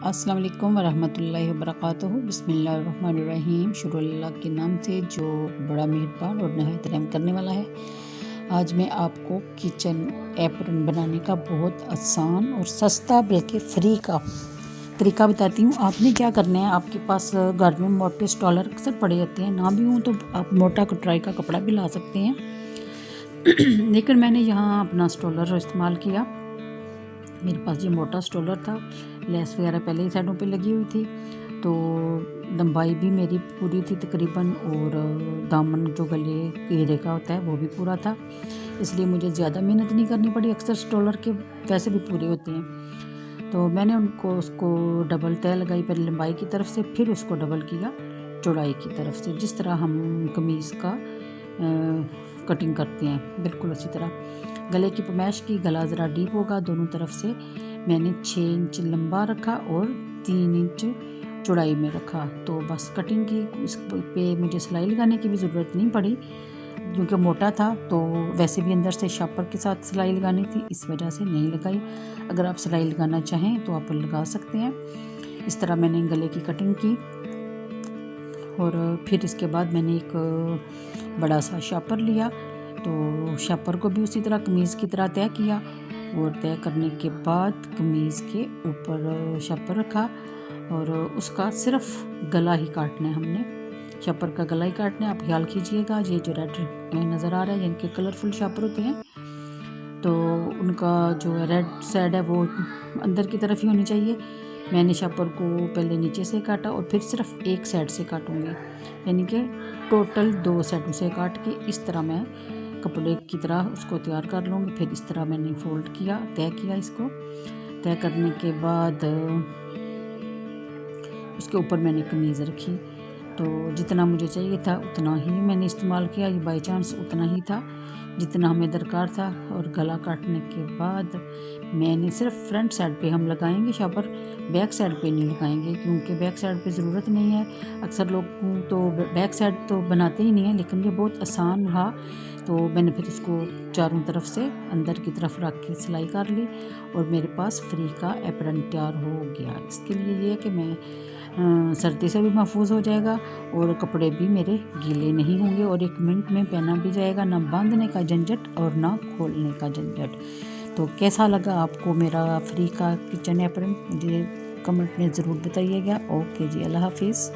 अस्सलाम वालेकुम वरहमतुल्लाहि वबरकातुहू। बिस्मिल्लाहिर्रहमानिर्रहीम। शुरू अल्लाह के नाम से जो बड़ा मेहरबान और नहायत रहम करने वाला है। आज मैं आपको किचन एप्रन बनाने का बहुत आसान और सस्ता बल्कि फ्री का तरीका बताती हूँ। आपने क्या करना है, आपके पास घर में मोटे स्टॉलर अक्सर पड़े रहते हैं, ना भी हों तो आप मोटा कटराई का कपड़ा भी ला सकते हैं। लेकिन मैंने यहाँ अपना स्टॉलर इस्तेमाल किया। मेरे पास ये मोटा स्टॉलर था, लेस वगैरह पहले ही साइडों पे लगी हुई थी, तो लंबाई भी मेरी पूरी थी तकरीबन, और दामन जो गले घेरे का होता है वो भी पूरा था, इसलिए मुझे ज़्यादा मेहनत नहीं करनी पड़ी। अक्सर स्टॉलर के वैसे भी पूरे होते हैं। तो मैंने उसको डबल तय लगाई, पहले लंबाई की तरफ से, फिर उसको डबल किया चौड़ाई की तरफ से, जिस तरह हम कमीज़ का कटिंग करते हैं बिल्कुल उसी तरह। गले की पैमाइश की, गला ज़रा डीप होगा दोनों तरफ से। मैंने 6 इंच लंबा रखा और 3 इंच चौड़ाई में रखा। तो बस कटिंग की, इस पे मुझे सिलाई लगाने की भी ज़रूरत नहीं पड़ी क्योंकि मोटा था, तो वैसे भी अंदर से शापर के साथ सिलाई लगानी थी, इस वजह से नहीं लगाई। अगर आप सिलाई लगाना चाहें तो आप लगा सकते हैं। इस तरह मैंने गले की कटिंग की, और फिर इसके बाद मैंने एक बड़ा सा शापर लिया, तो शापर को भी उसी तरह कमीज़ की तरह तय किया, और तय करने के बाद कमीज़ के ऊपर शापर रखा, और उसका सिर्फ गला ही काटना है हमने, शापर का गला ही काटना है। आप ख्याल कीजिएगा, ये जो रेड नज़र आ रहा है, इनके कलरफुल शापर होते हैं, तो उनका जो रेड साइड है वो अंदर की तरफ ही होनी चाहिए। मैंने शापर को पहले नीचे से काटा और फिर सिर्फ एक साइड से काटूंगी, यानी कि टोटल 2 साइडों से काट के इस तरह मैं कपड़े की तरह उसको तैयार कर लूँगी। फिर इस तरह मैंने फोल्ड किया, तय किया। इसको तय करने के बाद उसके ऊपर मैंने कमीज़ रखी, तो जितना मुझे चाहिए था उतना ही मैंने इस्तेमाल किया। ये बाई चांस उतना ही था जितना हमें दरकार था। और गला काटने के बाद मैंने सिर्फ फ्रंट साइड पे हम लगाएंगे शापर, बैक साइड पे नहीं लगाएंगे, क्योंकि बैक साइड पे ज़रूरत नहीं है। अक्सर लोग तो बैक साइड तो बनाते ही नहीं हैं, लेकिन ये बहुत आसान रहा, तो मैंने फिर इसको चारों तरफ से अंदर की तरफ रख के सिलाई कर ली, और मेरे पास फ्री का एप्रन तैयार हो गया। इसके लिए ये है कि मैं सर्दी से भी महफूज हो जाएगा, और कपड़े भी मेरे गीले नहीं होंगे, और 1 मिनट में पहना भी जाएगा, ना बांधने का झंझट और ना खोलने का झंझट। तो कैसा लगा आपको मेरा फ्री का किचन एप्रन, मुझे कमेंट में ज़रूर बताइएगा। ओके जी, अल्लाह हाफिज़।